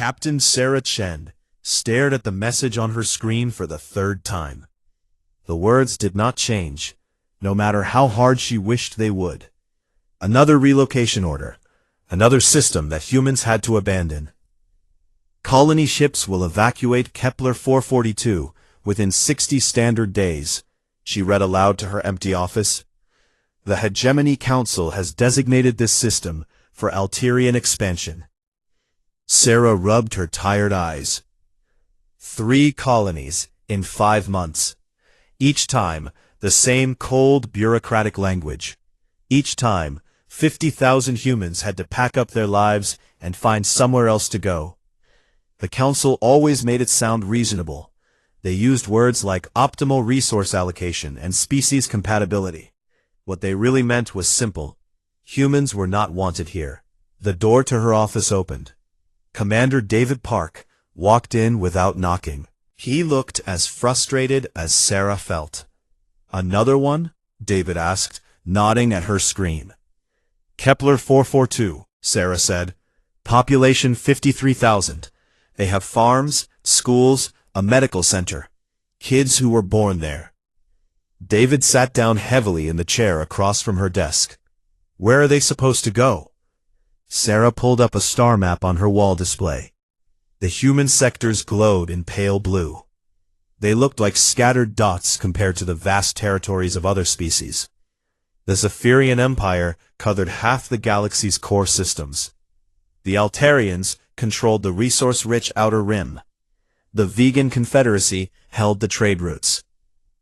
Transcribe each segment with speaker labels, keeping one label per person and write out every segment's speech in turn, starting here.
Speaker 1: Captain Sarah Chen stared at the message on her screen for the third time. The words did not change, no matter how hard she wished they would. Another relocation order. Another system that humans had to abandon. Colony ships will evacuate Kepler 442 within 60 standard days, she read aloud to her empty office. The Hegemony Council has designated this system for Alterian expansion. Sarah rubbed her tired eyes. 3 colonies in 5 months. Each time, the same cold bureaucratic language. Each time, 50,000 humans had to pack up their lives and find somewhere else to go. The council always made it sound reasonable. They used words like optimal resource allocation and species compatibility. What they really meant was simple. Humans were not wanted here. The door to her office opened. Commander David Park walked in without knocking. He looked as frustrated as Sarah felt. "Another one?" David asked, nodding at her screen. "Kepler 442, Sarah said. Population 53,000. They have farms, schools, a medical center. Kids who were born there." David sat down heavily in the chair across from her desk. "Where are they supposed to go?" Sarah pulled up a star map on her wall display. The human sectors glowed in pale blue. They looked like scattered dots compared to the vast territories of other species. The Zephyrian Empire covered half the galaxy's core systems. The Altarians controlled the resource-rich outer rim. The Vegan Confederacy held the trade routes.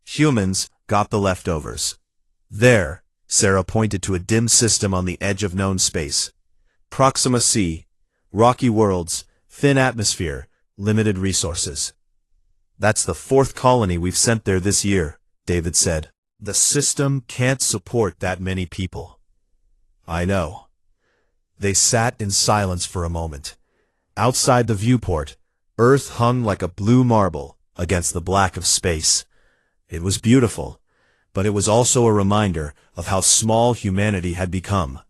Speaker 1: Humans got the leftovers. There, Sarah pointed to a dim system on the edge of known space. Proxima C, rocky worlds, thin atmosphere, limited resources. "That's the 4th colony we've sent there this year," David said. "The system can't support that many people." "I know." They sat in silence for a moment. Outside the viewport, Earth hung like a blue marble against the black of space. It was beautiful, but it was also a reminder of how small humanity had become.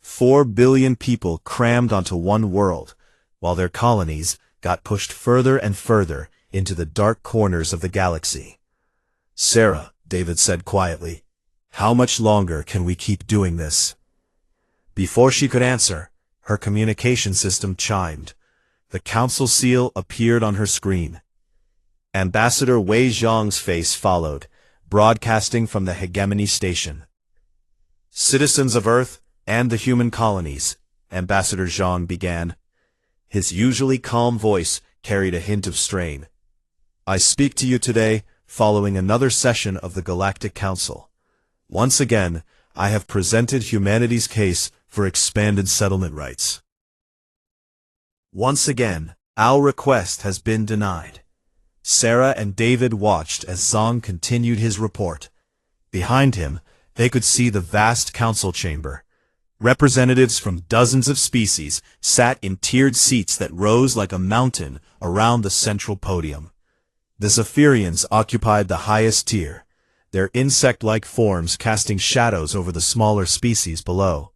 Speaker 1: 4 billion people crammed onto one world, while their colonies got pushed further and further into the dark corners of the galaxy. "Sarah," David said quietly, "how much longer can we keep doing this?" Before she could answer, her communication system chimed. The council seal appeared on her screen. Ambassador Wei Zhang's face followed, broadcasting from the Hegemony Station. "Citizens of Earth and the human colonies," Ambassador Zhang began. His usually calm voice carried a hint of strain. "I speak to you today following another session of the Galactic Council. Once again, I have presented humanity's case for expanded settlement rights. Once again, our request has been denied." Sarah and David watched as Zhang continued his report. Behind him, they could see the vast council chamber. Representatives from dozens of species sat in tiered seats that rose like a mountain around the central podium. The Zephyrians occupied the highest tier, their insect-like forms casting shadows over the smaller species below.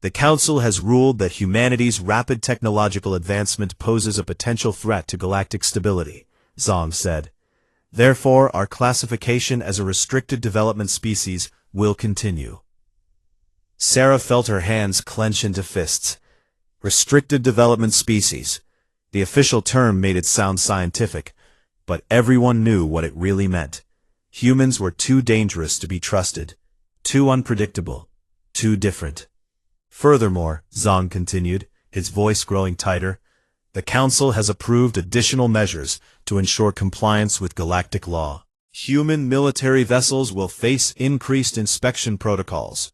Speaker 1: "The Council has ruled that humanity's rapid technological advancement poses a potential threat to galactic stability," Zhang said. "Therefore, our classification as a restricted development species will continue." Sarah felt her hands clench into fists. Restricted development species. The official term made it sound scientific, but everyone knew what it really meant. Humans were too dangerous to be trusted, too unpredictable, too different. "Furthermore," Zhang continued, his voice growing tighter, "the Council has approved additional measures to ensure compliance with galactic law. Human military vessels will face increased inspection protocols.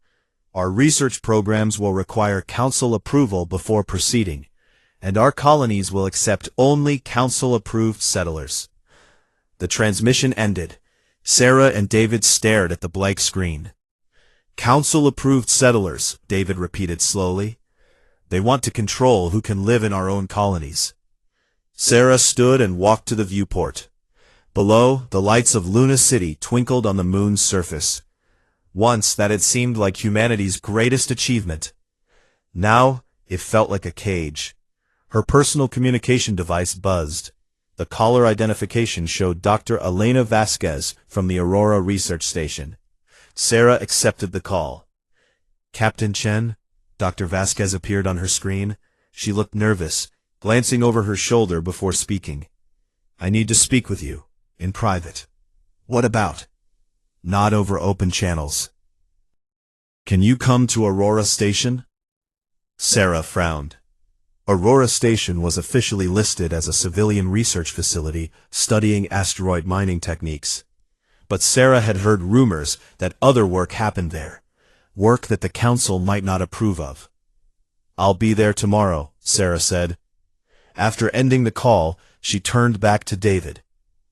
Speaker 1: Our research programs will require Council approval before proceeding, and our colonies will accept only Council-approved settlers." The transmission ended. Sarah and David stared at the blank screen. "Council-approved settlers," David repeated slowly. "They want to control who can live in our own colonies." Sarah stood and walked to the viewport. Below, the lights of Luna City twinkled on the moon's surface. Once that had seemed like humanity's greatest achievement. Now, it felt like a cage. Her personal communication device buzzed. The caller identification showed Dr. Elena Vasquez from the Aurora Research Station. Sarah accepted the call. Captain Chen? Dr. Vasquez appeared on her screen. She looked nervous, glancing over her shoulder before speaking. I need to speak with you, in private. What about? Not over open channels. Can you come to Aurora Station? Sarah frowned. Aurora Station was officially listed as a civilian research facility studying asteroid mining techniques. But Sarah had heard rumors that other work happened there, work that the Council might not approve of. I'll be there tomorrow, Sarah said. After ending the call, she turned back to David.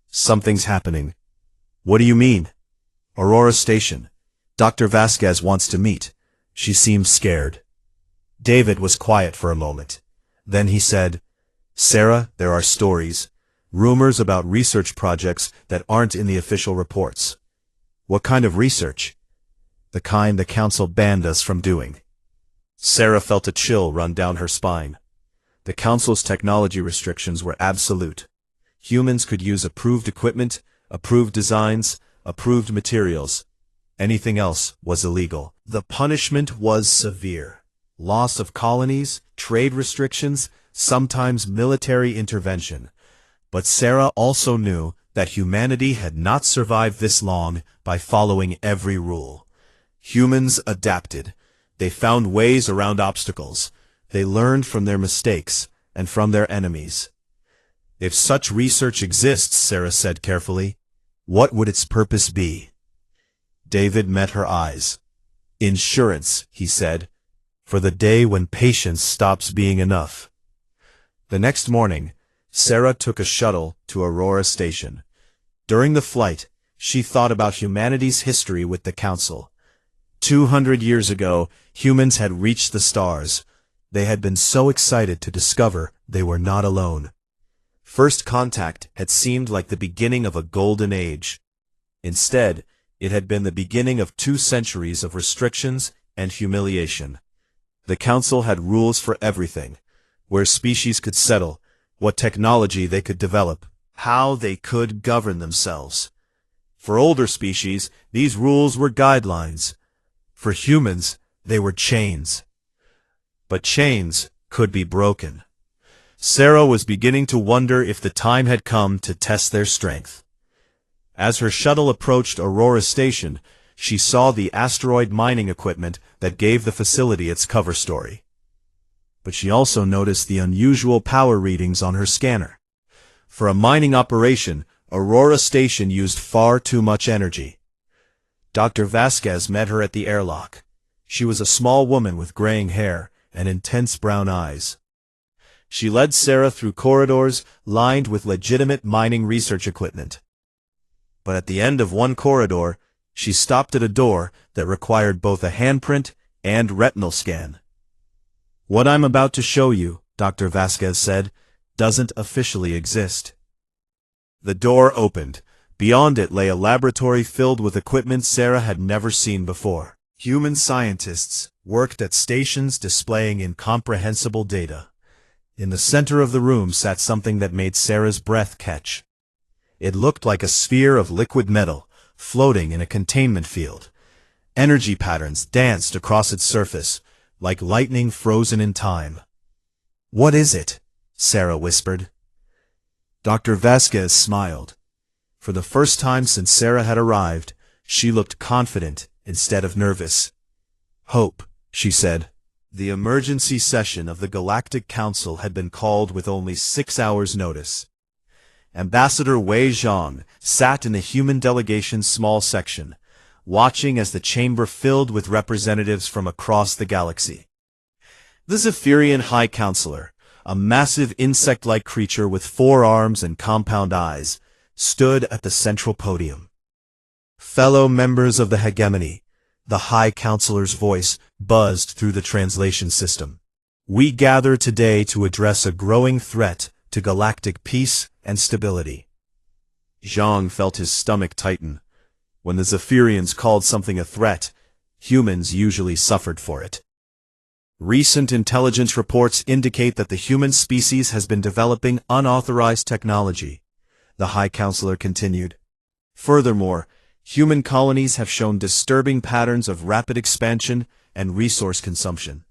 Speaker 1: Something's happening. What do you mean? Aurora Station. Dr. Vasquez wants to meet. She seemed scared. David was quiet for a moment. Then he said, Sarah, there are stories, rumors about research projects that aren't in the official reports. What kind of research? The kind the Council banned us from doing. Sarah felt a chill run down her spine. The Council's technology restrictions were absolute. Humans could use approved equipment, approved designs, approved materials. Anything else was illegal. The punishment was severe. Loss of colonies, trade restrictions, sometimes military intervention. But Sarah also knew that humanity had not survived this long by following every rule. Humans adapted. They found ways around obstacles. They learned from their mistakes and from their enemies. If such research exists, Sarah said carefully, what would its purpose be? David met her eyes. Insurance, he said, for the day when patience stops being enough. The next morning, Sarah took a shuttle to Aurora Station. During the flight, she thought about humanity's history with the Council. 200 years ago, humans had reached the stars. They had been so excited to discover they were not alone. First contact had seemed like the beginning of a golden age. Instead, it had been the beginning of 2 centuries of restrictions and humiliation. The Council had rules for everything, where species could settle, what technology they could develop, how they could govern themselves. For older species, these rules were guidelines. For humans, they were chains. But chains could be broken. Sarah was beginning to wonder if the time had come to test their strength. As her shuttle approached Aurora Station, she saw the asteroid mining equipment that gave the facility its cover story. But she also noticed the unusual power readings on her scanner. For a mining operation, Aurora Station used far too much energy. Dr. Vasquez met her at the airlock. She was a small woman with graying hair and intense brown eyes. She led Sarah through corridors lined with legitimate mining research equipment. But at the end of one corridor, she stopped at a door that required both a handprint and retinal scan. What I'm about to show you, Dr. Vasquez said, doesn't officially exist. The door opened. Beyond it lay a laboratory filled with equipment Sarah had never seen before. Human scientists worked at stations displaying incomprehensible data. In the center of the room sat something that made Sarah's breath catch. It looked like a sphere of liquid metal, floating in a containment field. Energy patterns danced across its surface, like lightning frozen in time. What is it? Sarah whispered. Dr. Vasquez smiled. For the first time since Sarah had arrived, she looked confident instead of nervous. Hope, she said. The emergency session of the Galactic Council had been called with only 6 hours' notice. Ambassador Wei Zhang sat in the human delegation's small section, watching as the chamber filled with representatives from across the galaxy. The Zephyrian High Counselor, a massive insect-like creature with 4 arms and compound eyes, stood at the central podium. Fellow members of the hegemony, the High Counselor's voice buzzed through the translation system. We gather today to address a growing threat to galactic peace and stability. Zhang felt his stomach tighten. When the Zephyrians called something a threat, humans usually suffered for it. Recent intelligence reports indicate that the human species has been developing unauthorized technology, the High Counselor continued. Furthermore, human colonies have shown disturbing patterns of rapid expansion and resource consumption.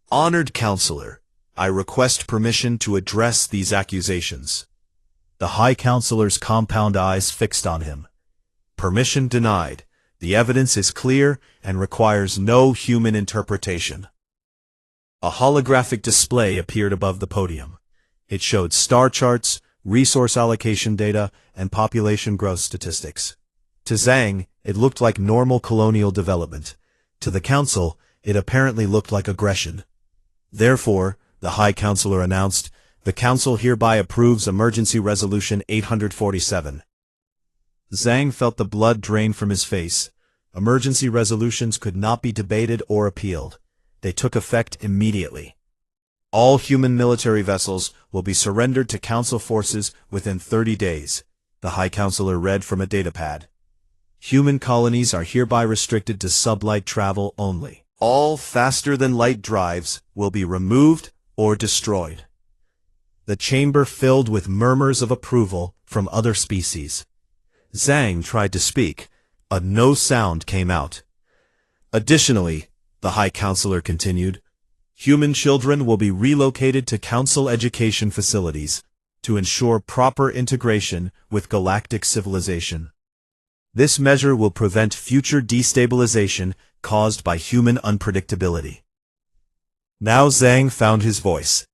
Speaker 1: Honored Counselor, I request permission to address these accusations. The High Counselor's compound eyes fixed on him. Permission denied. The evidence is clear and requires no human interpretation. A holographic display appeared above the podium. It showed star charts, resource allocation data, and population growth statistics. To Zhang, it looked like normal colonial development. To the Council, it apparently looked like aggression. Therefore, the High Counselor announced, the Council hereby approves Emergency Resolution 847. Zhang felt the blood drain from his face. Emergency resolutions could not be debated or appealed. They took effect immediately. All human military vessels will be surrendered to Council forces within 30 days, the High Counselor read from a datapad. Human colonies are hereby restricted to sublight travel only. All faster-than-light drives will be removed or destroyed. The chamber filled with murmurs of approval from other species. Zhang tried to speak, but no sound came out. Additionally, the High Counselor continued, human children will be relocated to Council education facilities to ensure proper integration with galactic civilization. This measure will prevent future destabilization caused by human unpredictability. Now Zhang found his voice.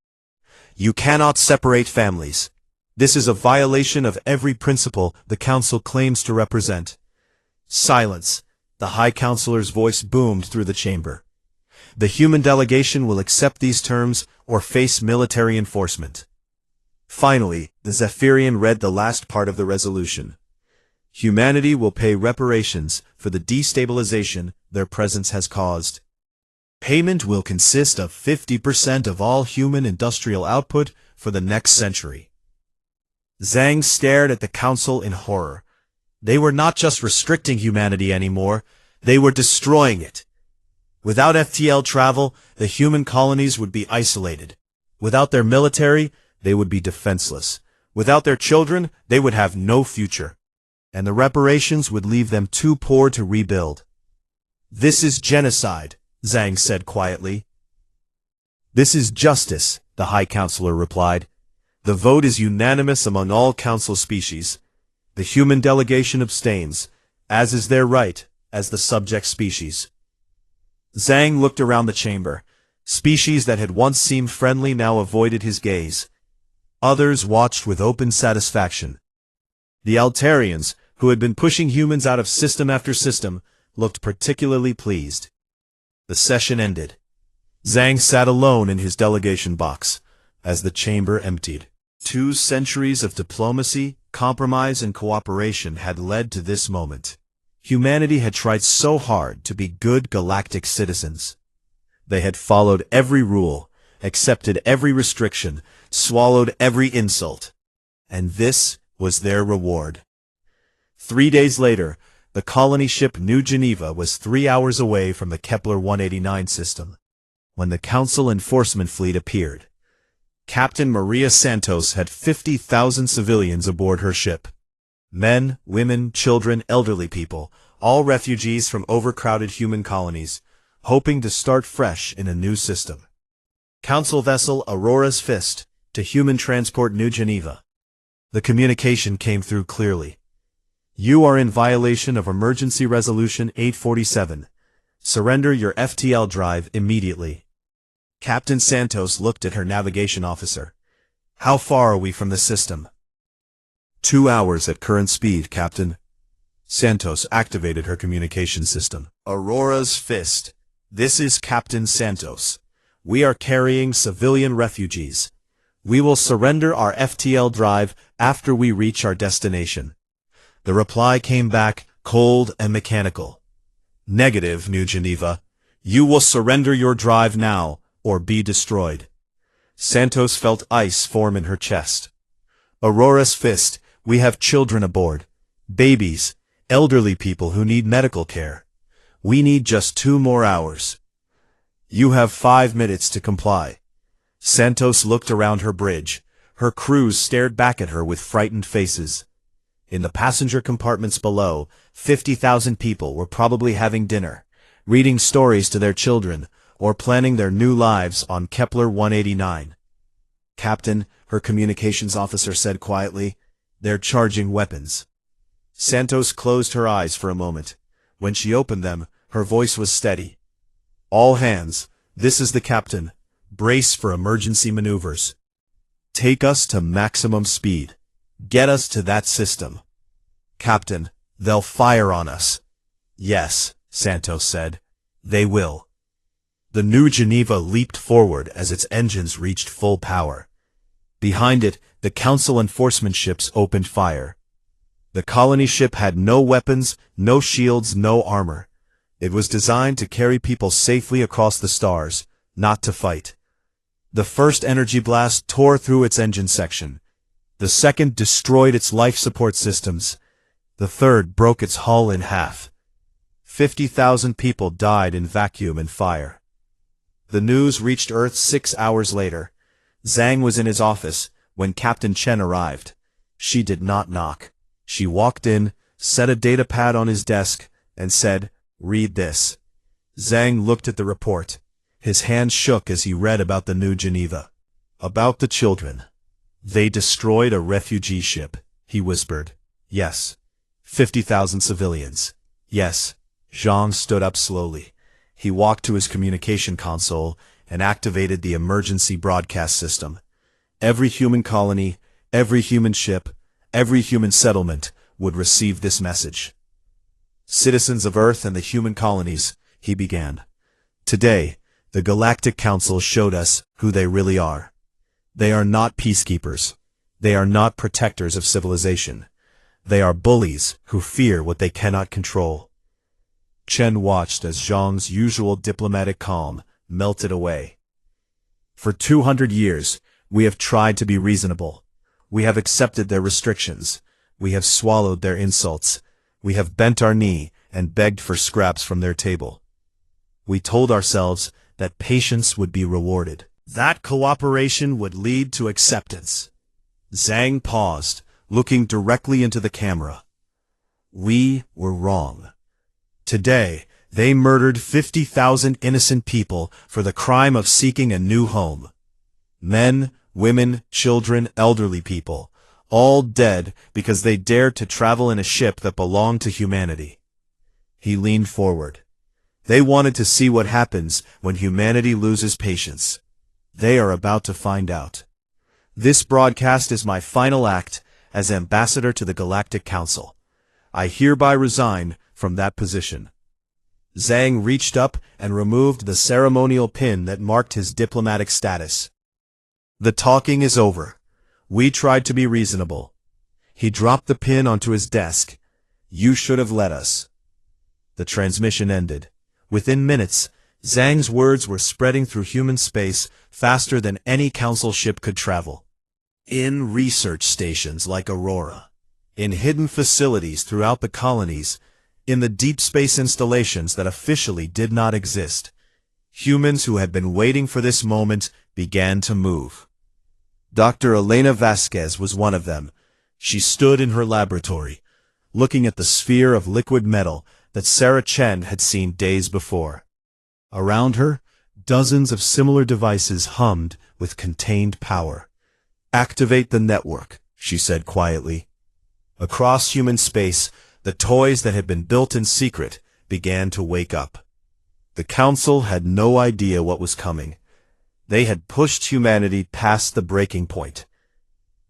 Speaker 1: You cannot separate families. This is a violation of every principle the Council claims to represent. Silence. The High Counselor's voice boomed through the chamber. The human delegation will accept these terms or face military enforcement. Finally, the Zephyrian read the last part of the resolution. Humanity will pay reparations for the destabilization their presence has caused. Payment will consist of 50% of all human industrial output for the next century. Zhang stared at the Council in horror. They were not just restricting humanity anymore, they were destroying it. Without FTL travel, the human colonies would be isolated. Without their military, they would be defenseless. Without their children, they would have no future. And the reparations would leave them too poor to rebuild. This is genocide, Zhang said quietly. This is justice, the High Counselor replied. The vote is unanimous among all Council species. The human delegation abstains, as is their right, as the subject species. Zhang looked around the chamber. Species that had once seemed friendly now avoided his gaze. Others watched with open satisfaction. The Altarians, who had been pushing humans out of system after system, looked particularly pleased. The session ended. Zhang sat alone in his delegation box, as the chamber emptied. 2 centuries of diplomacy, compromise, and cooperation had led to this moment. Humanity had tried so hard to be good galactic citizens. They had followed every rule, accepted every restriction, swallowed every insult. And this was their reward. 3 days later, the colony ship New Geneva was 3 hours away from the Kepler-189 system, when the Council Enforcement Fleet appeared. Captain Maria Santos had 50,000 civilians aboard her ship. Men, women, children, elderly people, all refugees from overcrowded human colonies, hoping to start fresh in a new system. Council vessel Aurora's Fist, to human transport New Geneva. The communication came through clearly. You are in violation of Emergency Resolution 847. Surrender your FTL drive immediately. Captain Santos looked at her navigation officer. How far are we from the system? 2 hours at current speed, Captain. Santos activated her communication system. Aurora's Fist. This is Captain Santos. We are carrying civilian refugees. We will surrender our FTL drive after we reach our destination. The reply came back, cold and mechanical. Negative, New Geneva. You will surrender your drive now, or be destroyed. Santos felt ice form in her chest. Aurora's Fist, we have children aboard. Babies, elderly people who need medical care. We need just 2 more hours. You have 5 minutes to comply. Santos looked around her bridge. Her crews stared back at her with frightened faces. In the passenger compartments below, 50,000 people were probably having dinner, reading stories to their children, or planning their new lives on Kepler 189. Captain, her communications officer said quietly, they're charging weapons. Santos closed her eyes for a moment. When she opened them, her voice was steady. All hands, this is the captain. Brace for emergency maneuvers. Take us to maximum speed. Get us to that system. Captain, they'll fire on us. Yes, Santos said. They will. The new Geneva leaped forward as its engines reached full power. Behind it, the Council enforcement ships opened fire. The colony ship had no weapons, no shields, no armor. It was designed to carry people safely across the stars, not to fight. The first energy blast tore through its engine section. The second destroyed its life support systems. The third broke its hull in half. 50,000 people died in vacuum and fire. The news reached Earth 6 hours later. Zhang was in his office when Captain Chen arrived. She did not knock. She walked in, set a data pad on his desk, and said, "Read this." Zhang looked at the report. His hand shook as he read about the new Geneva. About the children. They destroyed a refugee ship, he whispered. Yes. 50,000 civilians. Yes. Zhang stood up slowly. He walked to his communication console and activated the emergency broadcast system. Every human colony, every human ship, every human settlement would receive this message. Citizens of Earth and the human colonies, he began. Today, the Galactic Council showed us who they really are. They are not peacekeepers. They are not protectors of civilization. They are bullies who fear what they cannot control. Chen watched as Zhang's usual diplomatic calm melted away. For 200 years, we have tried to be reasonable. We have accepted their restrictions. We have swallowed their insults. We have bent our knee and begged for scraps from their table. We told ourselves that patience would be rewarded. That cooperation would lead to acceptance. Zhang paused, looking directly into the camera. We were wrong. Today, they murdered 50,000 innocent people for the crime of seeking a new home. Men, women, children, elderly people, all dead because they dared to travel in a ship that belonged to humanity. He leaned forward. They wanted to see what happens when humanity loses patience. They are about to find out. This broadcast is my final act as ambassador to the Galactic Council. I hereby resign from that position. Zhang reached up and removed the ceremonial pin that marked his diplomatic status. The talking is over. We tried to be reasonable. He dropped the pin onto his desk. You should have let us. The transmission ended. Within minutes, Zhang's words were spreading through human space faster than any council ship could travel. In research stations like Aurora, in hidden facilities throughout the colonies, in the deep space installations that officially did not exist, humans who had been waiting for this moment began to move. Dr. Elena Vasquez was one of them. She stood in her laboratory, looking at the sphere of liquid metal that Sarah Chen had seen days before. Around her, dozens of similar devices hummed with contained power. Activate the network, she said quietly. Across human space, the toys that had been built in secret began to wake up. The Council had no idea what was coming. They had pushed humanity past the breaking point.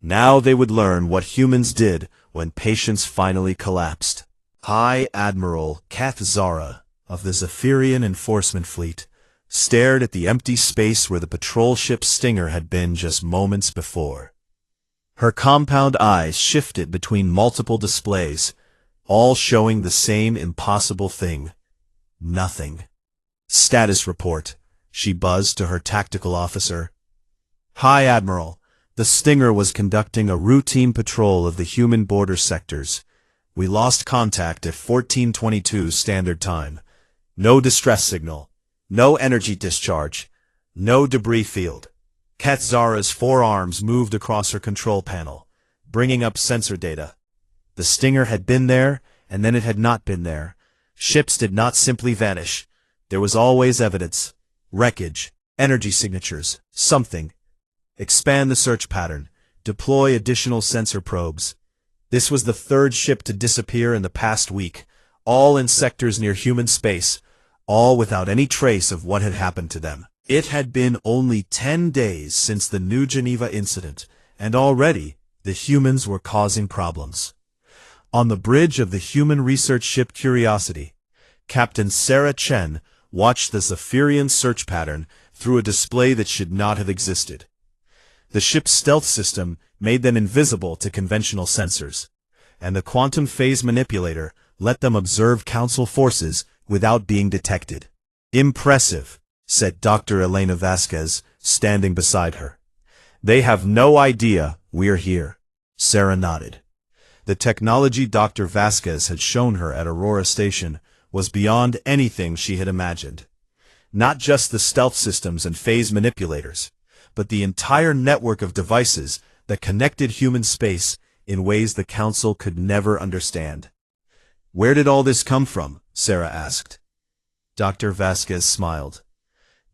Speaker 1: Now they would learn what humans did when patience finally collapsed. High Admiral Kath Zara of the Zephyrian Enforcement Fleet stared at the empty space where the patrol ship Stinger had been just moments before. Her compound eyes shifted between multiple displays, all showing the same impossible thing. Nothing. Status report, she buzzed to her tactical officer. High Admiral, the Stinger was conducting a routine patrol of the human border sectors. We lost contact at 14:22 Standard Time. No distress signal. No energy discharge. No debris field. Katzara's forearms moved across her control panel, bringing up sensor data. The Stinger had been there, and then it had not been there. Ships did not simply vanish. There was always evidence. Wreckage. Energy signatures. Something. Expand the search pattern. Deploy additional sensor probes. This was the third ship to disappear in the past week, all in sectors near human space, all without any trace of what had happened to them. It had been only 10 days since the New Geneva incident, and already the humans were causing problems. On the bridge of the human research ship Curiosity, Captain Sarah Chen watched the Zephyrian search pattern through a display that should not have existed. The ship's stealth system made them invisible to conventional sensors, and the quantum phase manipulator let them observe Council forces without being detected. Impressive, said Dr. Elena Vasquez, standing beside her. They have no idea we're here. Sarah nodded. The technology Dr. Vasquez had shown her at Aurora Station was beyond anything she had imagined. Not just the stealth systems and phase manipulators, but the entire network of devices that connected human space in ways the Council could never understand. Where did all this come from? Sarah asked. Dr. Vasquez smiled.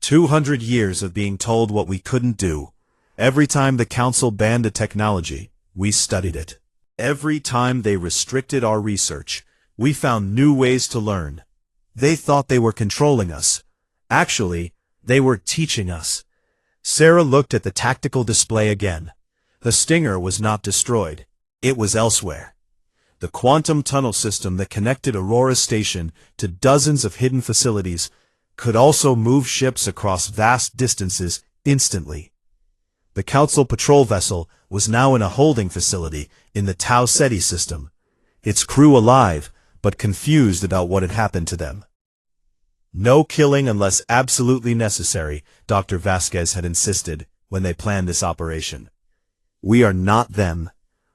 Speaker 1: 200 years of being told what we couldn't do. Every time the Council banned a technology, we studied it. Every time they restricted our research, we found new ways to learn. They thought they were controlling us. Actually, they were teaching us. Sarah looked at the tactical display again. The Stinger was not destroyed. It was elsewhere. The quantum tunnel system that connected Aurora Station to dozens of hidden facilities could also move ships across vast distances instantly. The Council patrol vessel was now in a holding facility in the Tau Ceti system, its crew alive but confused about what had happened to them. No killing unless absolutely necessary, Dr. Vasquez had insisted when they planned this operation. We are not them.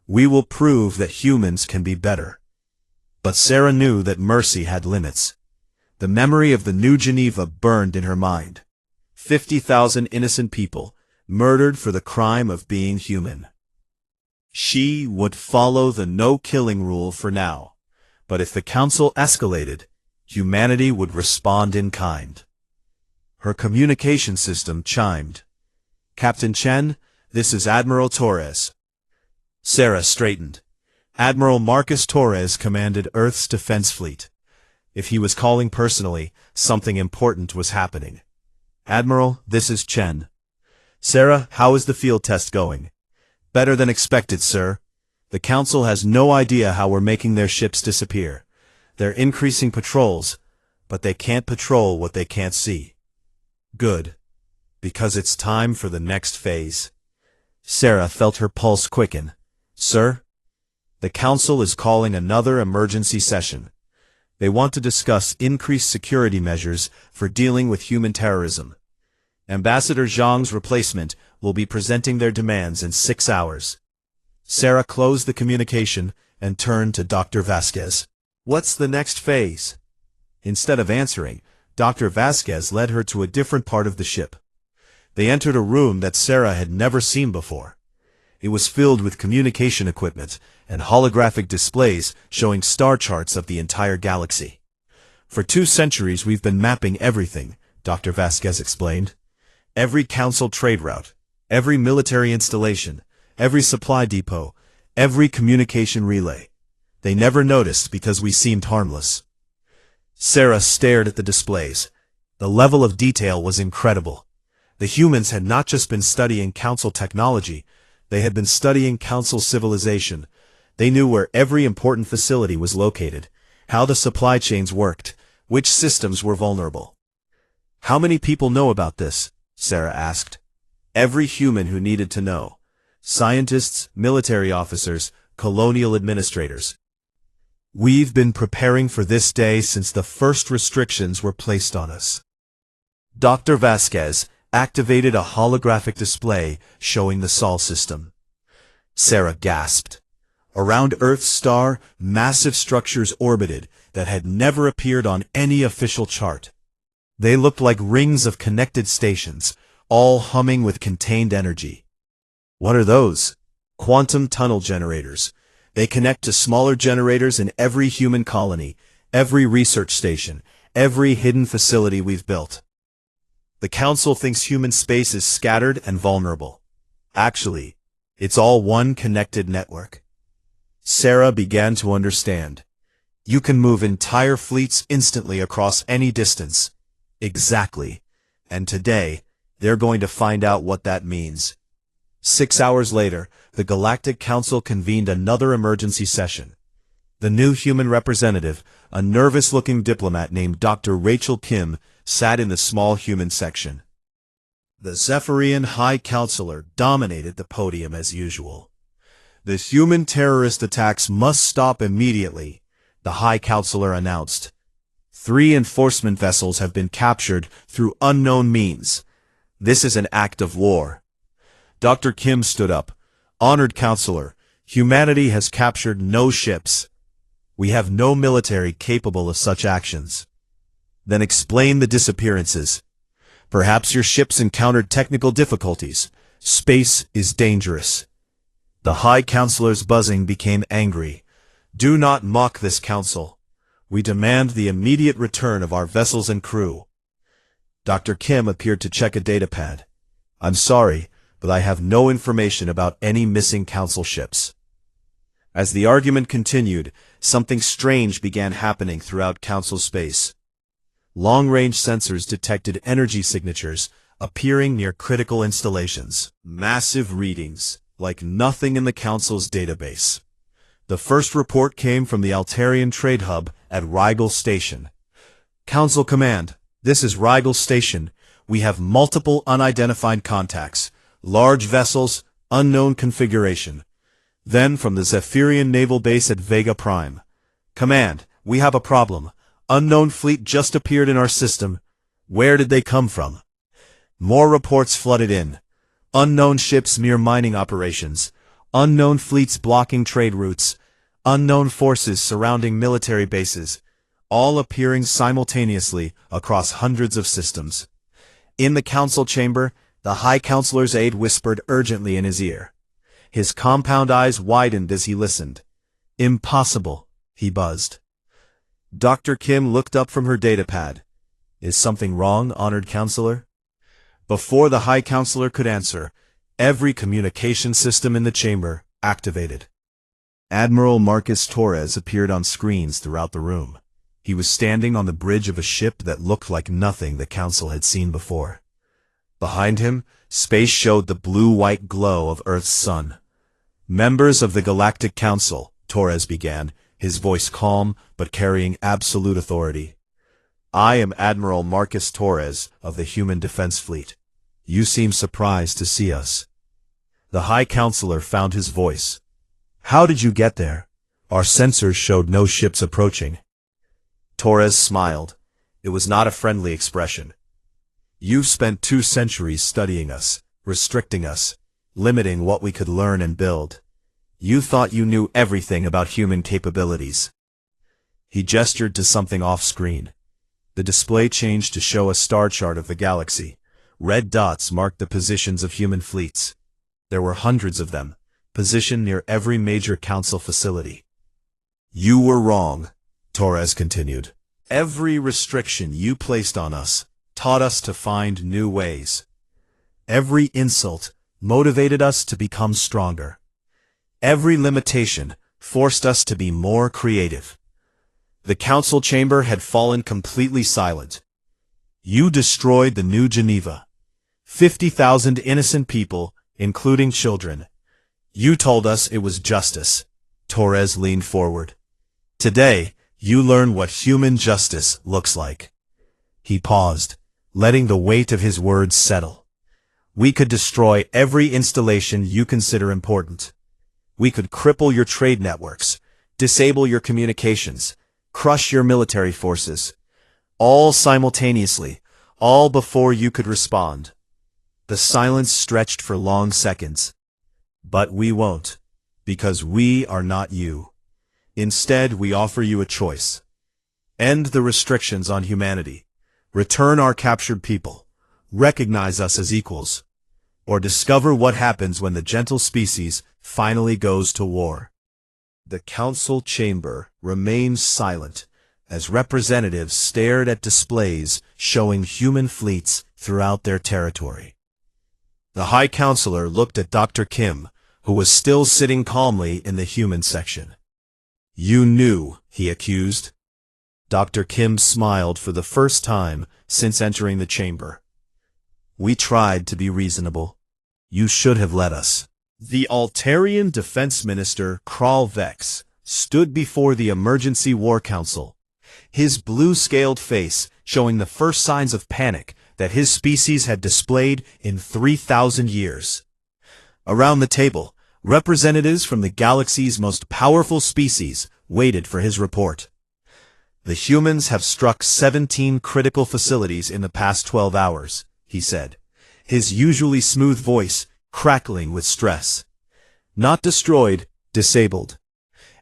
Speaker 1: We will prove that humans can be better. But Sarah knew that mercy had limits. The memory of the New Geneva burned in her mind. 50,000 innocent people, murdered for the crime of being human. She would follow the no-killing rule for now, but if the Council escalated, humanity would respond in kind. Her communication system chimed. Captain Chen, this is Admiral Torres. Sarah straightened. Admiral Marcus Torres commanded Earth's defense fleet. If he was calling personally, something important was happening. Admiral, this is Chen. Sarah, how is the field test going? Better than expected, sir. The Council has no idea how we're making their ships disappear. They're increasing patrols, but they can't patrol what they can't see. Good. Because it's time for the next phase. Sarah felt her pulse quicken. Sir? The Council is calling another emergency session. They want to discuss increased security measures for dealing with human terrorism. Ambassador Zhang's replacement will be presenting their demands in 6 hours. Sarah closed the communication and turned to Dr. Vasquez. What's the next phase? Instead of answering, Dr. Vasquez led her to a different part of the ship. They entered a room that Sarah had never seen before. It was filled with communication equipment and holographic displays showing star charts of the entire galaxy. For 2 centuries we've been mapping everything, Dr. Vasquez explained. Every Council trade route, every military installation, every supply depot, every communication relay. They never noticed because we seemed harmless. Sarah stared at the displays. The level of detail was incredible. The humans had not just been studying Council technology, they had been studying Council civilization. They knew where every important facility was located, how the supply chains worked, which systems were vulnerable. How many people know about this? Sarah asked. Every human who needed to know. Scientists, military officers, colonial administrators. We've been preparing for this day since the first restrictions were placed on us. Dr. Vasquez activated a holographic display showing the Sol system. Sarah gasped. Around Earth's star, massive structures orbited that had never appeared on any official chart. They looked like rings of connected stations, all humming with contained energy. What are those? Quantum tunnel generators. They connect to smaller generators in every human colony, every research station, every hidden facility we've built. The Council thinks human space is scattered and vulnerable. Actually, it's all one connected network. Sarah began to understand. You can move entire fleets instantly across any distance. Exactly. And today, they're going to find out what that means. 6 hours later, the Galactic Council convened another emergency session. The new human representative, a nervous-looking diplomat named Dr. Rachel Kim, sat in the small human section. The Zephyrian High Counselor dominated the podium as usual. The human terrorist attacks must stop immediately, the High Counselor announced. 3 enforcement vessels have been captured through unknown means. This is an act of war. Dr. Kim stood up. Honored Counselor, humanity has captured no ships. We have no military capable of such actions. Then explain the disappearances. Perhaps your ships encountered technical difficulties. Space is dangerous. The High Counselor's buzzing became angry. Do not mock this council. We demand the immediate return of our vessels and crew. Dr. Kim appeared to check a datapad. I'm sorry, but I have no information about any missing council ships. As the argument continued, something strange began happening throughout council space. Long-range sensors detected energy signatures appearing near critical installations. Massive readings, like nothing in the council's database. The first report came from the Altarian Trade Hub at Rigel Station. Council Command, this is Rigel Station. We have multiple unidentified contacts, large vessels, unknown configuration. Then from the Zephyrian Naval Base at Vega Prime. Command, we have a problem. Unknown fleet just appeared in our system. Where did they come from? More reports flooded in. Unknown ships near mining operations. Unknown fleets blocking trade routes. Unknown forces surrounding military bases. All appearing simultaneously across hundreds of systems. In the council chamber, the High Counselor's aide whispered urgently in his ear. His compound eyes widened as he listened. Impossible, he buzzed. Dr. Kim looked up from her datapad. Is something wrong, Honored Counselor? Before the High Counselor could answer, every communication system in the chamber activated. Admiral Marcus Torres appeared on screens throughout the room. He was standing on the bridge of a ship that looked like nothing the Council had seen before. Behind him, space showed the blue-white glow of Earth's sun. Members of the Galactic Council, Torres began, his voice calm but carrying absolute authority. I am Admiral Marcus Torres of the Human Defense Fleet. You seem surprised to see us. The High Counselor found his voice. How did you get there? Our sensors showed no ships approaching. Torres smiled. It was not a friendly expression. You've spent 2 centuries studying us, restricting us, limiting what we could learn and build. You thought you knew everything about human capabilities. He gestured to something off-screen. The display changed to show a star chart of the galaxy. Red dots marked the positions of human fleets. There were hundreds of them, positioned near every major council facility. You were wrong, Torres continued. Every restriction you placed on us taught us to find new ways. Every insult motivated us to become stronger. Every limitation forced us to be more creative. The council chamber had fallen completely silent. You destroyed the New Geneva. 50,000 innocent people, including children. You told us it was justice. Torres leaned forward. Today, you learn what human justice looks like. He paused, letting the weight of his words settle. We could destroy every installation you consider important. We could cripple your trade networks, disable your communications, crush your military forces. All simultaneously, all before you could respond. The silence stretched for long seconds. But we won't, because we are not you. Instead, we offer you a choice. End the restrictions on humanity. Return our captured people. Recognize us as equals. Or discover what happens when the gentle species finally goes to war. The council chamber remained silent as representatives stared at displays showing human fleets throughout their territory. The High Counselor looked at Dr. Kim, who was still sitting calmly in the human section. "You knew," he accused. Dr. Kim smiled for the first time since entering the chamber. "We tried to be reasonable. You should have let us." The Altarian Defense Minister, Kral Vex, stood before the Emergency War Council, his blue-scaled face showing the first signs of panic that his species had displayed in 3,000 years. Around the table, representatives from the galaxy's most powerful species waited for his report. "The humans have struck 17 critical facilities in the past 12 hours, he said, his usually smooth voice crackling with stress. "Not destroyed, disabled.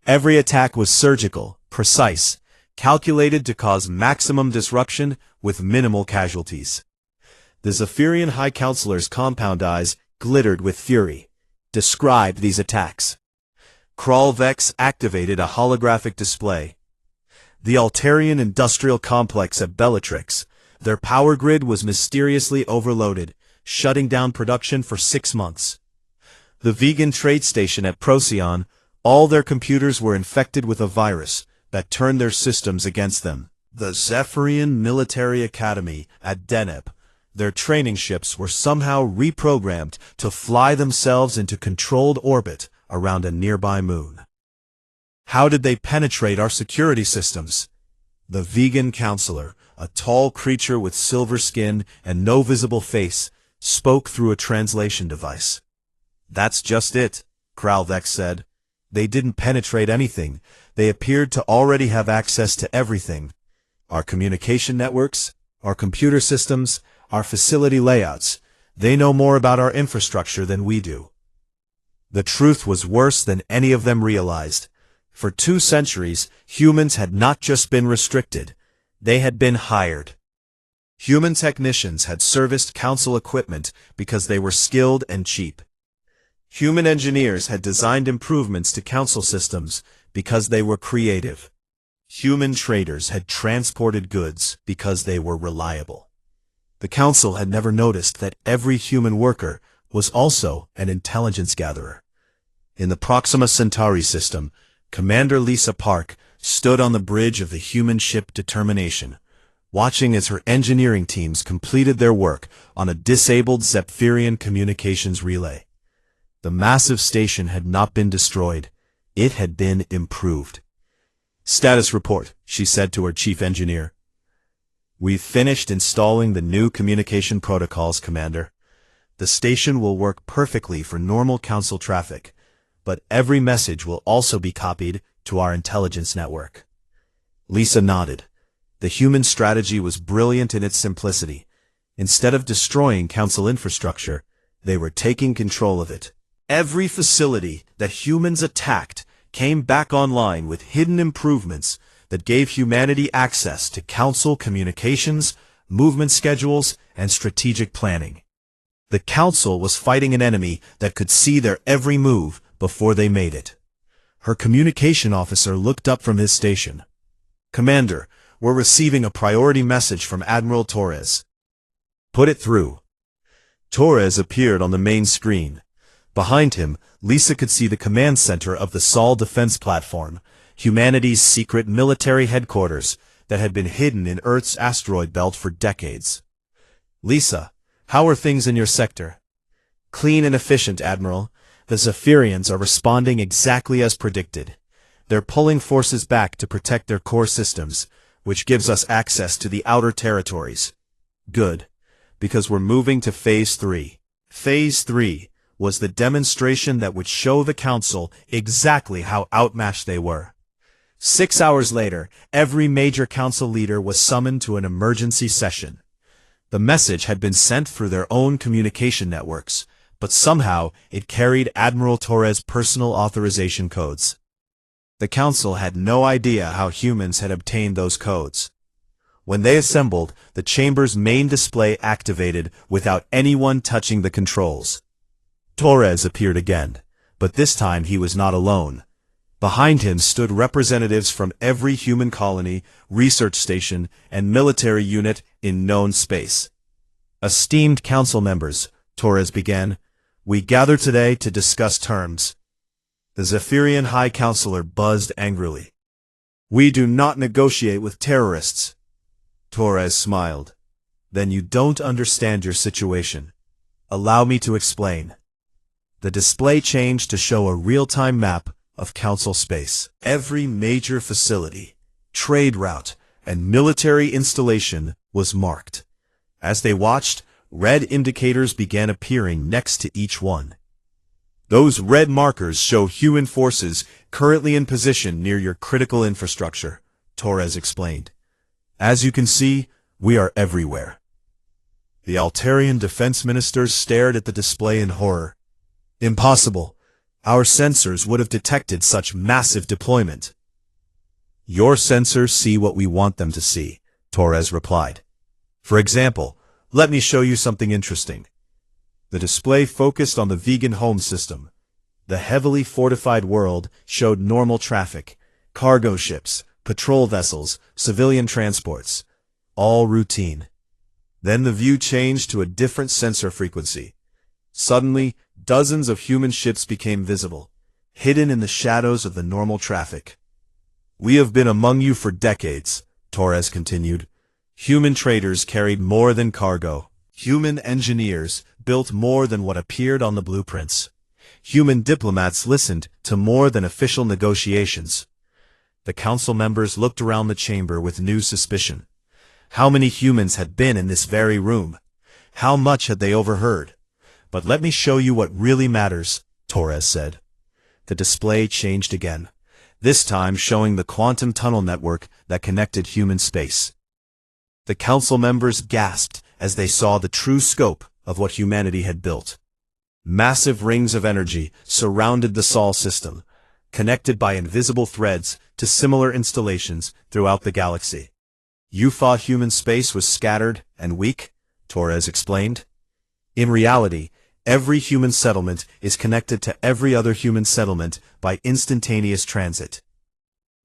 Speaker 1: Every attack was surgical, precise, calculated to cause maximum disruption with minimal casualties." The Zephyrian High Counselor's compound eyes glittered with fury. "Describe these attacks." Kral Vex activated a holographic display. The Altarian industrial complex at Bellatrix. Their power grid was mysteriously overloaded, shutting down production for 6 months. The vegan trade station at Procyon, all their computers were infected with a virus that turned their systems against them. The Zephyrian Military Academy at Deneb. Their training ships were somehow reprogrammed to fly themselves into controlled orbit around a nearby moon. "How did they penetrate our security systems?" The vegan counselor, a tall creature with silver skin and no visible face, spoke through a translation device. "That's just it," Kral Vex said. "They didn't penetrate anything. They appeared to already have access to everything. Our communication networks, our computer systems, our facility layouts. They know more about our infrastructure than we do." The truth was worse than any of them realized. For 2 centuries, humans had not just been restricted, they had been hired. Human technicians had serviced council equipment because they were skilled and cheap. Human engineers had designed improvements to council systems because they were creative. Human traders had transported goods because they were reliable. The council had never noticed that every human worker was also an intelligence gatherer. In the Proxima Centauri system, Commander Lisa Park stood on the bridge of the human ship Determination, watching as her engineering teams completed their work on a disabled Zephyrian communications relay. The massive station had not been destroyed. It had been improved. "Status report," she said to her chief engineer. "We've finished installing the new communication protocols, Commander. The station will work perfectly for normal council traffic, but every message will also be copied to our intelligence network." Lisa nodded. The human strategy was brilliant in its simplicity. Instead of destroying council infrastructure, they were taking control of it. Every facility that humans attacked came back online with hidden improvements that gave humanity access to council communications, movement schedules, and strategic planning. The council was fighting an enemy that could see their every move before they made it. Her communication officer looked up from his station. "Commander, we're receiving a priority message from Admiral Torres." "Put it through." Torres appeared on the main screen. Behind him, Lisa could see the command center of the Sol defense platform, humanity's secret military headquarters that had been hidden in Earth's asteroid belt for decades. "Lisa, how are things in your sector?" "Clean and efficient, Admiral. The Zephyrians are responding exactly as predicted. They're pulling forces back to protect their core systems, which gives us access to the outer territories." "Good, because we're moving to Phase 3. Phase 3 was the demonstration that would show the Council exactly how outmatched they were. 6 hours later, every major Council leader was summoned to an emergency session. The message had been sent through their own communication networks, but somehow it carried Admiral Torres' personal authorization codes. The Council had no idea how humans had obtained those codes. When they assembled, the chamber's main display activated without anyone touching the controls. Torres appeared again, but this time he was not alone. Behind him stood representatives from every human colony, research station, and military unit in known space. "Esteemed council members," Torres began, "we gather today to discuss terms." The Zephyrian High Counselor buzzed angrily. "We do not negotiate with terrorists." Torres smiled. "Then you don't understand your situation. Allow me to explain." The display changed to show a real-time map of Council space. Every major facility, trade route, and military installation was marked. As they watched, red indicators began appearing next to each one. "Those red markers show human forces currently in position near your critical infrastructure," Torres explained. "As you can see, we are everywhere." The Altarian defense ministers stared at the display in horror. "Impossible. Our sensors would have detected such massive deployment." "Your sensors see what we want them to see," Torres replied. "For example, let me show you something interesting." The display focused on the vegan home system. The heavily fortified world showed normal traffic, cargo ships, patrol vessels, civilian transports, all routine. Then the view changed to a different sensor frequency. Suddenly, dozens of human ships became visible, hidden in the shadows of the normal traffic. "We have been among you for decades," Torres continued. "Human traders carried more than cargo. Human engineers built more than what appeared on the blueprints. Human diplomats listened to more than official negotiations." The council members looked around the chamber with new suspicion. How many humans had been in this very room? How much had they overheard? "But let me show you what really matters," Torres said. The display changed again, this time showing the quantum tunnel network that connected human space. The council members gasped as they saw the true scope of what humanity had built. Massive rings of energy surrounded the Sol system, connected by invisible threads to similar installations throughout the galaxy. "You thought human space was scattered and weak," Torres explained. "In reality, every human settlement is connected to every other human settlement by instantaneous transit.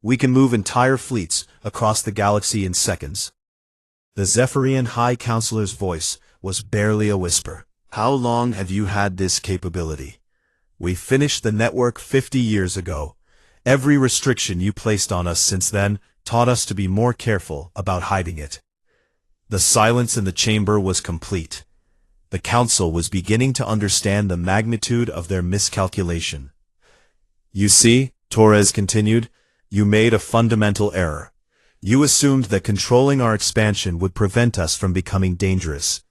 Speaker 1: We can move entire fleets across the galaxy in seconds." The Zephyrian High Counselor's voice was barely a whisper. "How long have you had this capability? We finished the network 50 years ago. Every restriction you placed on us since then taught us to be more careful about hiding it." The silence in the chamber was complete. The council was beginning to understand the magnitude of their miscalculation. "You see," Torres continued, "you made a fundamental error. You assumed that controlling our expansion would prevent us from becoming dangerous.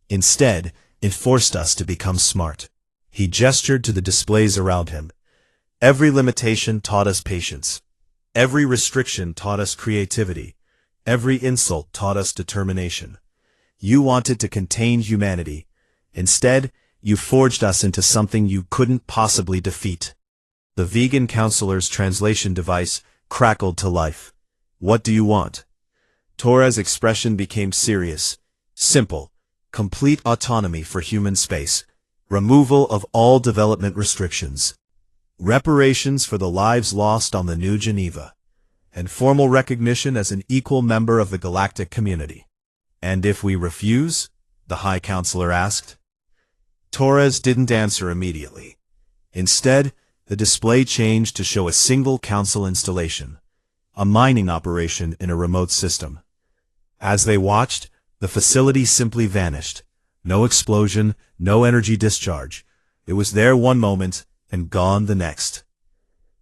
Speaker 1: Instead, it forced us to become smart." He gestured to the displays around him. "Every limitation taught us patience. Every restriction taught us creativity. Every insult taught us determination. You wanted to contain humanity. Instead, you forged us into something you couldn't possibly defeat." The vegan counselor's translation device crackled to life. "What do you want?" Torres' expression became serious. "Simple. Complete autonomy for human space. Removal of all development restrictions. Reparations for the lives lost on the New Geneva. And formal recognition as an equal member of the galactic community." "And if we refuse?" the High Counselor asked. Torres didn't answer immediately. Instead, the display changed to show a single council installation, a mining operation in a remote system. As they watched, the facility simply vanished. No explosion, no energy discharge. It was there one moment and gone the next.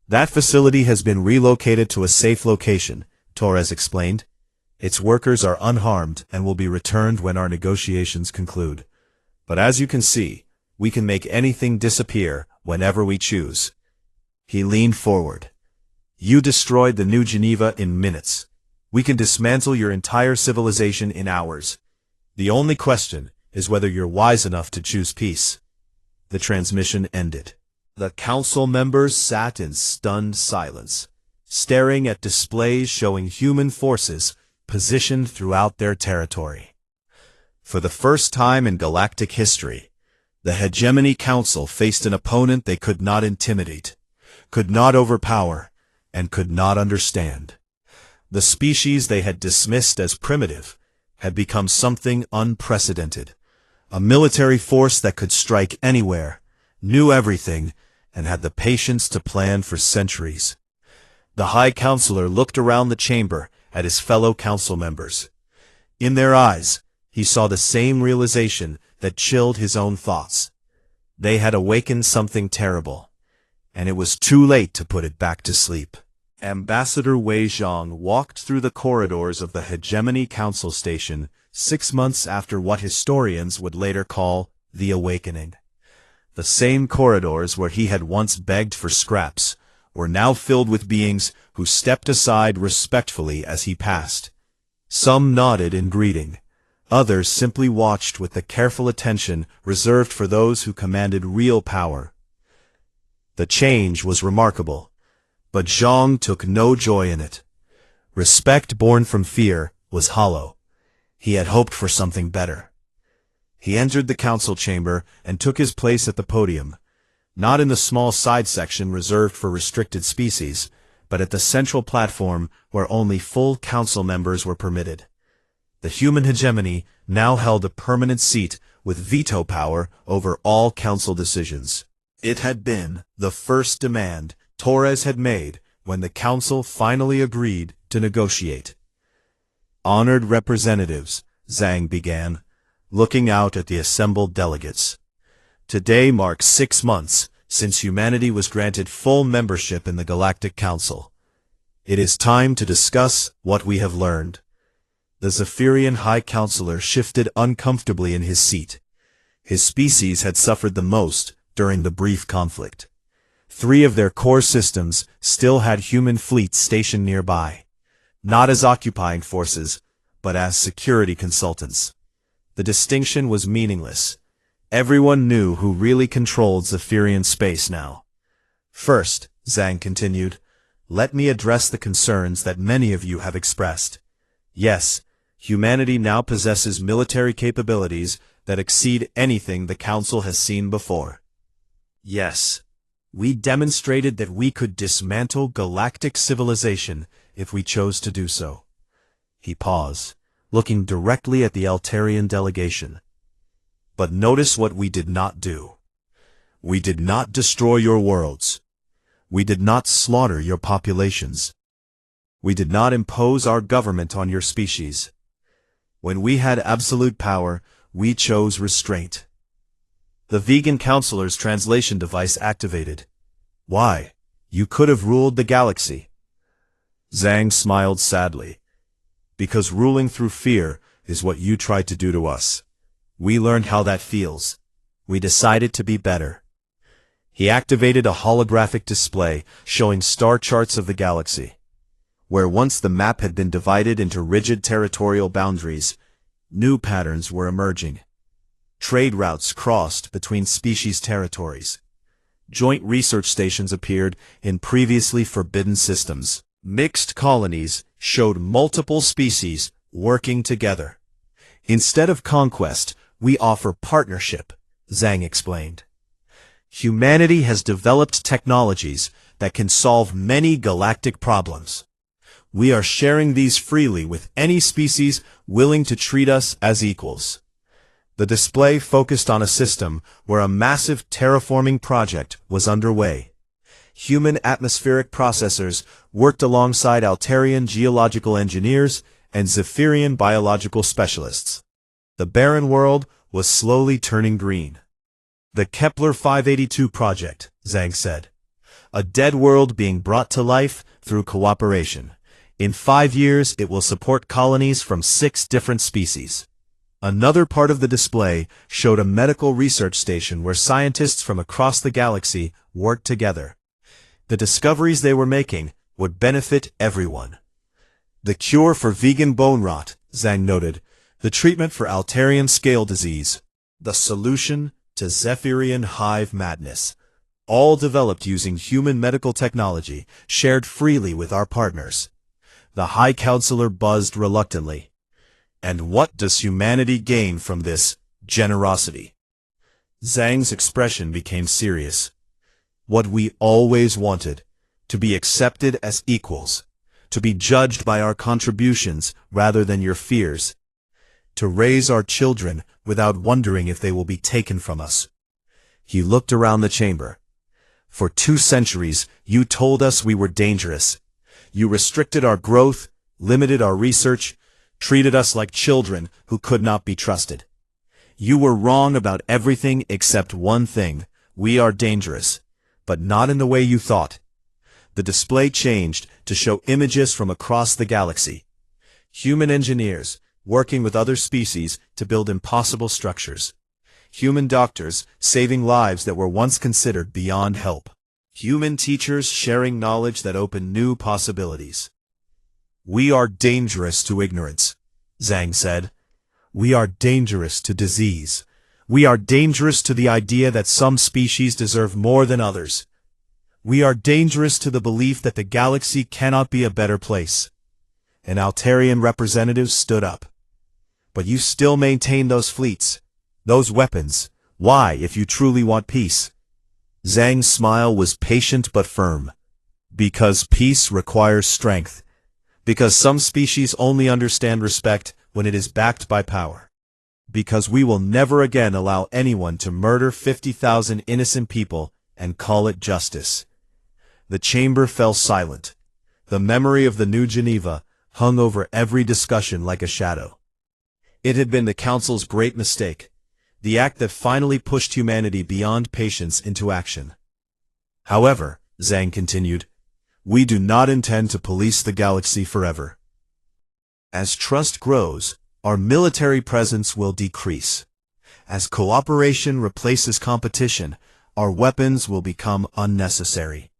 Speaker 1: "That facility has been relocated to a safe location," Torres explained. "Its workers are unharmed and will be returned when our negotiations conclude. But as you can see, we can make anything disappear whenever we choose." He leaned forward. "You destroyed the New Geneva in minutes. We can dismantle your entire civilization in hours. The only question is whether you're wise enough to choose peace." The transmission ended. The council members sat in stunned silence, staring at displays showing human forces positioned throughout their territory. For the first time in galactic history, the Hegemony Council faced an opponent they could not intimidate, could not overpower, and could not understand. The species they had dismissed as primitive had become something unprecedented, a military force that could strike anywhere, knew everything, and had the patience to plan for centuries. The High Counselor looked around the chamber at his fellow council members. In their eyes, he saw the same realization that chilled his own thoughts. They had awakened something terrible, and it was too late to put it back to sleep. Ambassador Wei Zhang walked through the corridors of the Hegemony Council Station 6 months after what historians would later call the Awakening. The same corridors where he had once begged for scraps were now filled with beings who stepped aside respectfully as he passed. Some nodded in greeting. Others simply watched with the careful attention reserved for those who commanded real power. The change was remarkable, but Zhang took no joy in it. Respect born from fear was hollow. He had hoped for something better. He entered the council chamber and took his place at the podium, not in the small side section reserved for restricted species, but at the central platform where only full council members were permitted. The human hegemony now held a permanent seat with veto power over all council decisions. It had been the first demand Torres had made when the council finally agreed to negotiate. Honored representatives, Zhang began, looking out at the assembled delegates. Today marks 6 months since humanity was granted full membership in the Galactic Council. It is time to discuss what we have learned. The Zephyrian High Counselor shifted uncomfortably in his seat. His species had suffered the most during the brief conflict. 3 of their core systems still had human fleets stationed nearby, not as occupying forces, but as security consultants. The distinction was meaningless. Everyone knew who really controlled Zephyrian space now. First, Zhang continued, let me address the concerns that many of you have expressed. Yes, humanity now possesses military capabilities that exceed anything the Council has seen before. Yes, we demonstrated that we could dismantle galactic civilization if we chose to do so. He paused, looking directly at the Altarian delegation. But notice what we did not do. We did not destroy your worlds. We did not slaughter your populations. We did not impose our government on your species. When we had absolute power, we chose restraint. The vegan counselor's translation device activated. Why? You could have ruled the galaxy. Zhang smiled sadly. Because ruling through fear is what you tried to do to us. We learned how that feels. We decided to be better. He activated a holographic display showing star charts of the galaxy. Where once the map had been divided into rigid territorial boundaries, new patterns were emerging. Trade routes crossed between species territories. Joint research stations appeared in previously forbidden systems. Mixed colonies showed multiple species working together. Instead of conquest, we offer partnership, Zhang explained. Humanity has developed technologies that can solve many galactic problems. We are sharing these freely with any species willing to treat us as equals. The display focused on a system where a massive terraforming project was underway. Human atmospheric processors worked alongside Altarian geological engineers and Zephyrian biological specialists. The barren world was slowly turning green. The Kepler 582 project, Zhang said. A dead world being brought to life through cooperation. In 5 years, it will support colonies from 6 different species. Another part of the display showed a medical research station where scientists from across the galaxy worked together. The discoveries they were making would benefit everyone. The cure for vegan bone rot, Zhang noted, the treatment for Altarian scale disease, the solution to Zephyrian hive madness, all developed using human medical technology shared freely with our partners. The High Counselor buzzed reluctantly. And what does humanity gain from this generosity? Zhang's expression became serious. What we always wanted, to be accepted as equals, to be judged by our contributions rather than your fears, to raise our children without wondering if they will be taken from us. He looked around the chamber. For 2 centuries, you told us we were dangerous. You restricted our growth, limited our research, treated us like children who could not be trusted. You were wrong about everything except one thing. We are dangerous, but not in the way you thought. The display changed to show images from across the galaxy. Human engineers, working with other species to build impossible structures. Human doctors, saving lives that were once considered beyond help. Human teachers sharing knowledge that opened new possibilities. We are dangerous to ignorance, Zhang said. We are dangerous to disease. We are dangerous to the idea that some species deserve more than others. We are dangerous to the belief that the galaxy cannot be a better place. An Altarian representative stood up. But you still maintain those fleets, those weapons. Why, if you truly want peace? Zhang's smile was patient but firm. Because peace requires strength. Because some species only understand respect when it is backed by power. Because we will never again allow anyone to murder 50,000 innocent people and call it justice. The chamber fell silent. The memory of the new Geneva hung over every discussion like a shadow. It had been the Council's great mistake, the act that finally pushed humanity beyond patience into action. However, Zhang continued, we do not intend to police the galaxy forever. As trust grows, our military presence will decrease. As cooperation replaces competition, our weapons will become unnecessary.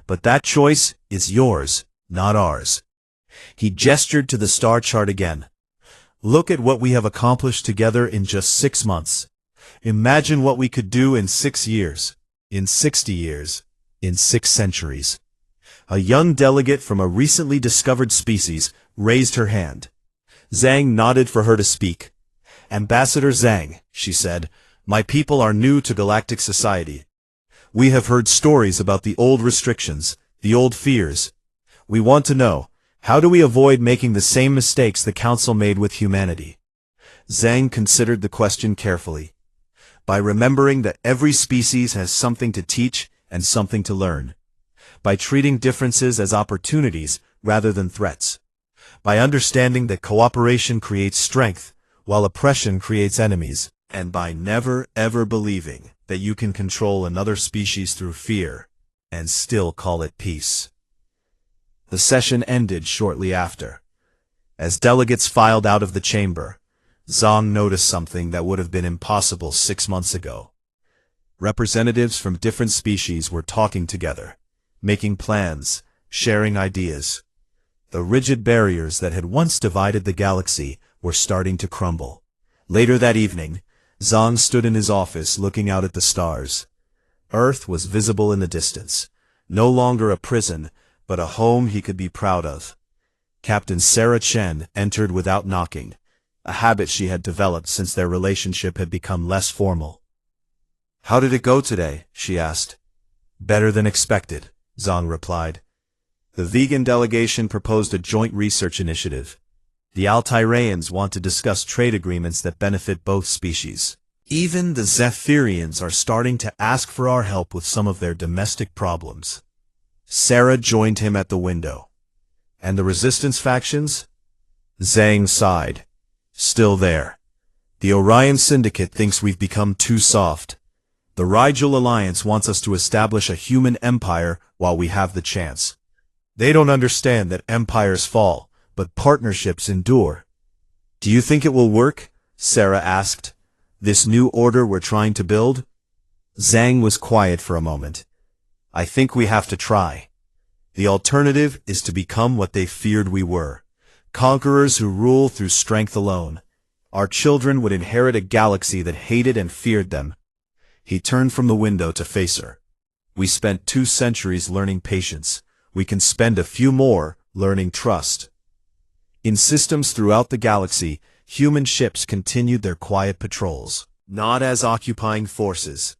Speaker 1: But that choice is yours, not ours. He gestured to the star chart again. Look at what we have accomplished together in just 6 months. Imagine what we could do in 6 years, in 60 years, in 6 centuries. A young delegate from a recently discovered species raised her hand. Zhang nodded for her to speak. Ambassador Zhang, she said, my people are new to galactic society. We have heard stories about the old restrictions, the old fears. We want to know, how do we avoid making the same mistakes the Council made with humanity? Zhang considered the question carefully. By remembering that every species has something to teach and something to learn. By treating differences as opportunities rather than threats. By understanding that cooperation creates strength, while oppression creates enemies. And by never ever believing that you can control another species through fear and still call it peace. The session ended shortly after. As delegates filed out of the chamber, Zhang noticed something that would have been impossible 6 months ago. Representatives from different species were talking together, making plans, sharing ideas. The rigid barriers that had once divided the galaxy were starting to crumble. Later that evening, Zhang stood in his office looking out at the stars. Earth was visible in the distance, no longer a prison, but a home he could be proud of. Captain Sarah Chen entered without knocking, a habit she had developed since their relationship had become less formal. How did it go today? She asked. Better than expected, Zhang replied. The vegan delegation proposed a joint research initiative. The Altarians want to discuss trade agreements that benefit both species. Even the Zephyrians are starting to ask for our help with some of their domestic problems. Sarah joined him at the window. And the resistance factions? Zhang sighed. Still there. The Orion Syndicate thinks we've become too soft. The Rigel Alliance wants us to establish a human empire while we have the chance. They don't understand that empires fall, but partnerships endure. Do you think it will work? Sarah asked. This new order we're trying to build? Zhang was quiet for a moment. I think we have to try. The alternative is to become what they feared we were. Conquerors who rule through strength alone. Our children would inherit a galaxy that hated and feared them. He turned from the window to face her. We spent 2 centuries learning patience. We can spend a few more learning trust. In systems throughout the galaxy, human ships continued their quiet patrols, not as occupying forces,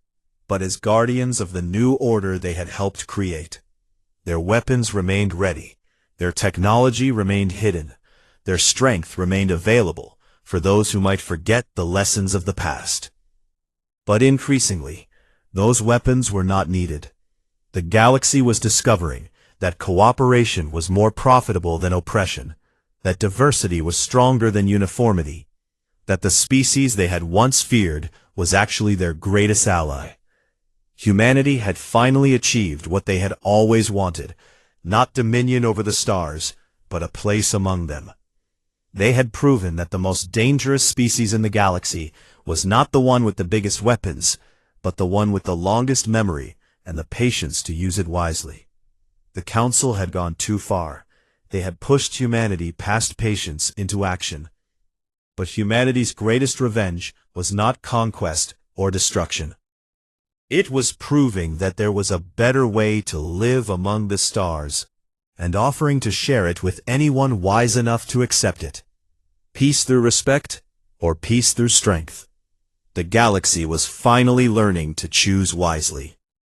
Speaker 1: but as guardians of the new order they had helped create. Their weapons remained ready, their technology remained hidden, their strength remained available for those who might forget the lessons of the past. But increasingly, those weapons were not needed. The galaxy was discovering that cooperation was more profitable than oppression, that diversity was stronger than uniformity, that the species they had once feared was actually their greatest ally. Humanity had finally achieved what they had always wanted, not dominion over the stars, but a place among them. They had proven that the most dangerous species in the galaxy was not the one with the biggest weapons, but the one with the longest memory and the patience to use it wisely. The Council had gone too far. They had pushed humanity past patience into action. But humanity's greatest revenge was not conquest or destruction. It was proving that there was a better way to live among the stars, and offering to share it with anyone wise enough to accept it. Peace through respect, or peace through strength. The galaxy was finally learning to choose wisely.